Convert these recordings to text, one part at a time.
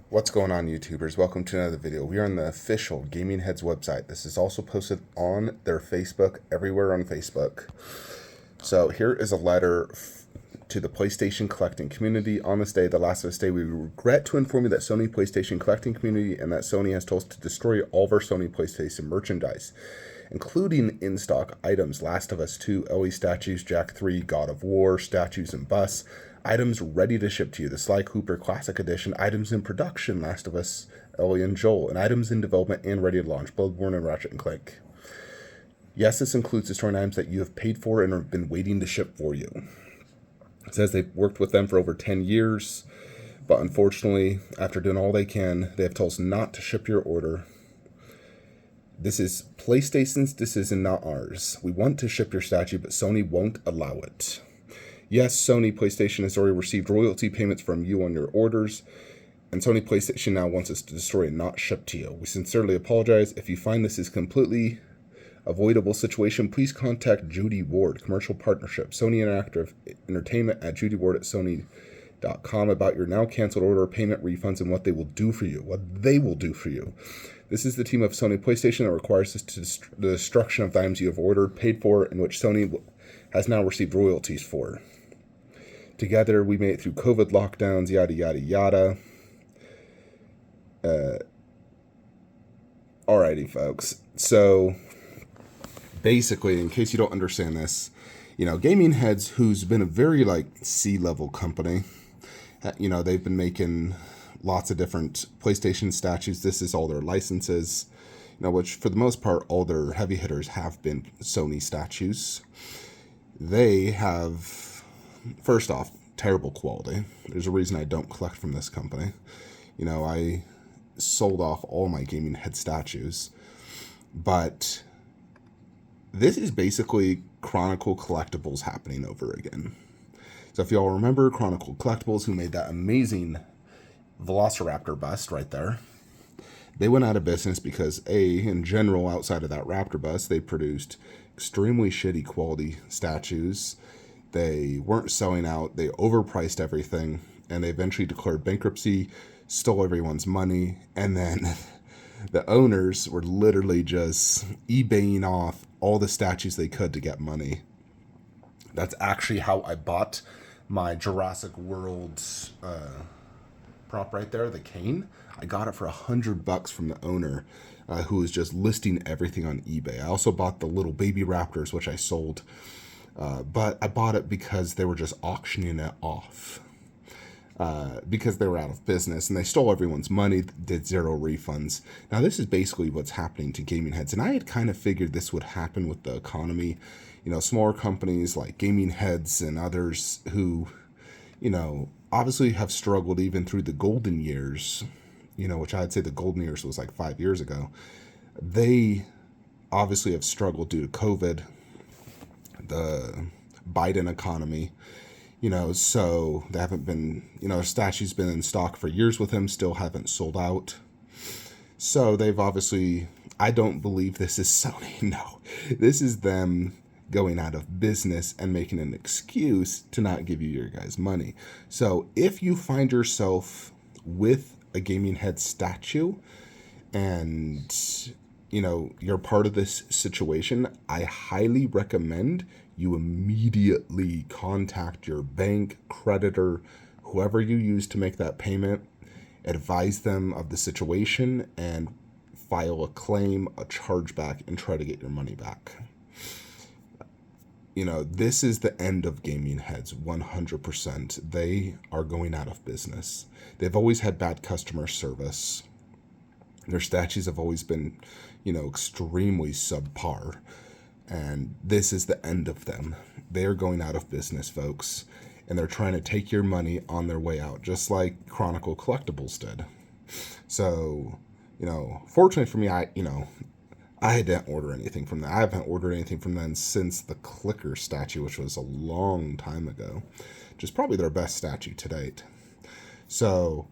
What's going on, YouTubers? Welcome to another video. We are on the official Gaming Heads website. This is also posted on their Facebook, everywhere on Facebook. So here is a letter to the PlayStation collecting community. On this day, the last of us day, we regret to inform you that Sony PlayStation collecting community and that Sony has told us to destroy all of our Sony PlayStation merchandise, including in-stock items, Last of Us 2, Ellie statues, Jak 3, God of War, statues and busts, items ready to ship to you, the Sly Cooper Classic Edition, items in production, Last of Us, Ellie and Joel, and items in development and ready to launch, Bloodborne and Ratchet and Clank. Yes, this includes destroying items that you have paid for and have been waiting to ship for you. It says they've worked with them for over 10 years, but unfortunately, after doing all they can, they have told us not to ship your order. This is PlayStation's decision, not ours. We want to ship your statue, but Sony won't allow it. Yes, Sony PlayStation has already received royalty payments from you on your orders, and Sony PlayStation now wants us to destroy and not ship to you. We sincerely apologize. If you find this is completely avoidable situation, please contact Judy Ward, Commercial Partnership, Sony Interactive Entertainment at judyward@sony.com about your now canceled order, payment refunds, and what they will do for you. This is the team of Sony PlayStation that requires the destruction of the items you have ordered, paid for, and which Sony has now received royalties for. Together, we made it through COVID lockdowns, yada, yada, yada. Alrighty, folks. So, basically, in case you don't understand this, Gaming Heads, who's been a very, C-level company, they've been making lots of different PlayStation statues. This is all their licenses, which for the most part, all their heavy hitters have been Sony statues. They have, first off, terrible quality. There's a reason I don't collect from this company. I sold off all my Gaming Head statues. But this is basically Chronicle Collectibles happening over again. So if y'all remember Chronicle Collectibles, who made that amazing Velociraptor bust right there, they went out of business because, in general, outside of that Raptor bust, they produced extremely shitty quality statues. They weren't selling out. They overpriced everything, and they eventually declared bankruptcy, stole everyone's money, and then the owners were literally just eBaying off all the statues they could to get money. That's actually how I bought my Jurassic World prop right there, the cane. I got it for $100 from the owner, who was just listing everything on eBay. I also bought the little baby raptors, which I sold, but I bought it because they were just auctioning it off, because they were out of business, and they stole everyone's money, did zero refunds. Now, this is basically what's happening to Gaming Heads, and I had kind of figured this would happen with the economy. Smaller companies like Gaming Heads and others who, obviously have struggled even through the golden years, which I'd say the golden years was like 5 years ago. They obviously have struggled due to COVID, the Biden economy, so they haven't been, statues been in stock for years with him, still haven't sold out. So they've obviously, I don't believe this is Sony. No, this is them going out of business and making an excuse to not give you your guys' money. So if you find yourself with a Gaming Head statue and, you're part of this situation, I highly recommend you immediately contact your bank, creditor, whoever you use to make that payment, advise them of the situation, and file a claim, a chargeback, and try to get your money back. This is the end of Gaming Heads, 100%. They are going out of business. They've always had bad customer service. Their statues have always been, extremely subpar. And this is the end of them. They are going out of business, folks. And they're trying to take your money on their way out, just like Chronicle Collectibles did. So, fortunately for me, I didn't order anything from them. I haven't ordered anything from them since the Clicker statue, which was a long time ago, which is probably their best statue to date. So,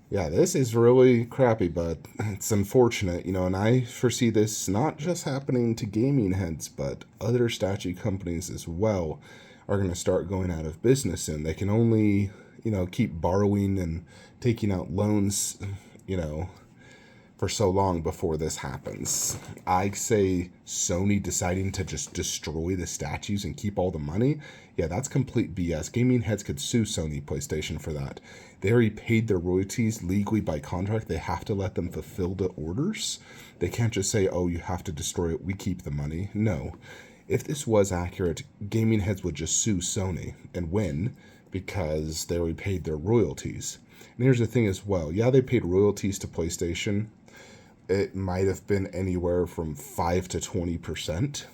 yeah, this is really crappy, but it's unfortunate, and I foresee this not just happening to Gaming Heads, but other statue companies as well are going to start going out of business, and they can only, keep borrowing and taking out loans, for so long before this happens. I say Sony deciding to just destroy the statues and keep all the money, yeah, that's complete BS. Gaming heads could sue Sony PlayStation for that. They already paid their royalties legally by contract. They have to let them fulfill the orders. They can't just say, oh, you have to destroy it, we keep the money. No. If this was accurate, gaming heads would just sue Sony and win because they already paid their royalties. And here's the thing as well. Yeah, they paid royalties to PlayStation. It might have been anywhere from 5 to 20%,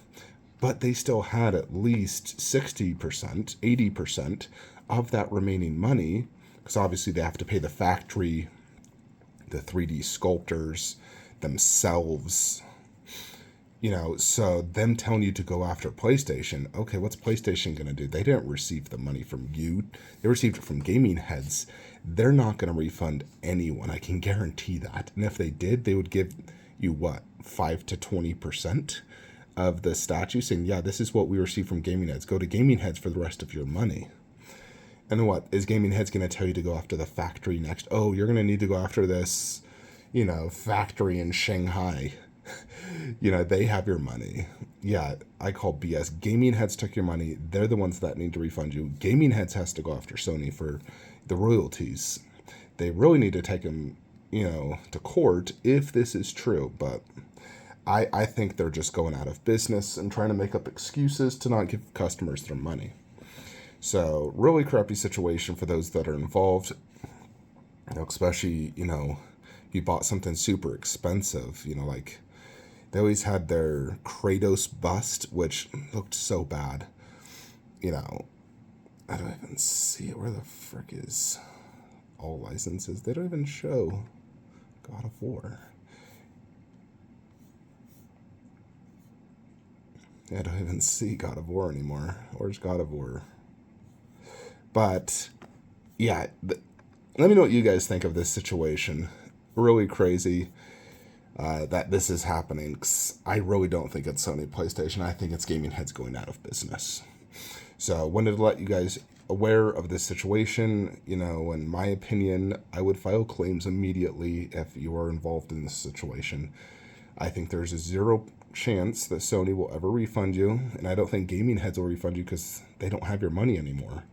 but they still had at least 60%, 80% of that remaining money, because obviously they have to pay the factory, the 3D sculptors, themselves, so them telling you to go after PlayStation, okay, what's PlayStation going to do? They didn't receive the money from you. They received it from gaming heads. They're not going to refund anyone. I can guarantee that. And if they did, they would give you, 5 to 20% of the statue, saying, yeah, this is what we received from gaming heads. Go to gaming heads for the rest of your money. And then what? Is gaming heads going to tell you to go after the factory next? Oh, you're going to need to go after this, factory in Shanghai. They have your money. Yeah, I call BS. Gaming heads took your money. They're the ones that need to refund you. Gaming heads has to go after Sony for the royalties. They really need to take them, to court if this is true. But I think they're just going out of business and trying to make up excuses to not give customers their money. So really crappy situation for those that are involved, especially, you bought something super expensive, like they always had their Kratos bust, which looked so bad. I don't even see it. Where the frick is all licenses? They don't even show God of War. I don't even see God of War anymore. Where's God of War? But, yeah, let me know what you guys think of this situation. Really crazy that this is happening. 'Cause I really don't think it's Sony PlayStation. I think it's gaming heads going out of business. So wanted to let you guys aware of this situation. In my opinion, I would file claims immediately if you are involved in this situation. I think there's a 0 chance that Sony will ever refund you, and I don't think gaming heads will refund you because they don't have your money anymore.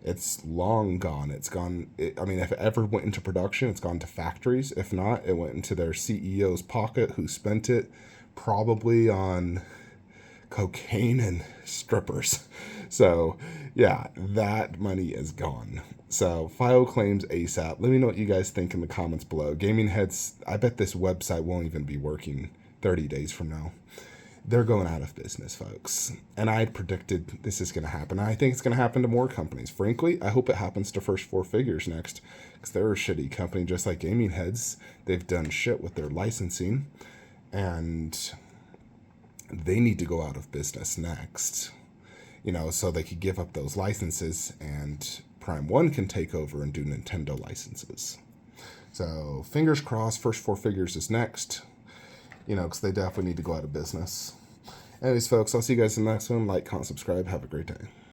It's long gone. It's gone. If it ever went into production, it's gone to factories. If not, it went into their CEO's pocket, who spent it probably on cocaine and strippers. So, yeah, that money is gone. So, file claims ASAP. Let me know what you guys think in the comments below. Gaming heads, I bet this website won't even be working 30 days from now. They're going out of business, folks. And I predicted this is going to happen. I think it's going to happen to more companies. Frankly, I hope it happens to First Four Figures next, because they're a shitty company just like Gaming Heads. They've done shit with their licensing, and they need to go out of business next, so they could give up those licenses and Prime 1 can take over and do Nintendo licenses. So fingers crossed, First Four Figures is next. Because they definitely need to go out of business. Anyways, folks, I'll see you guys in the next one. Like, comment, subscribe. Have a great day.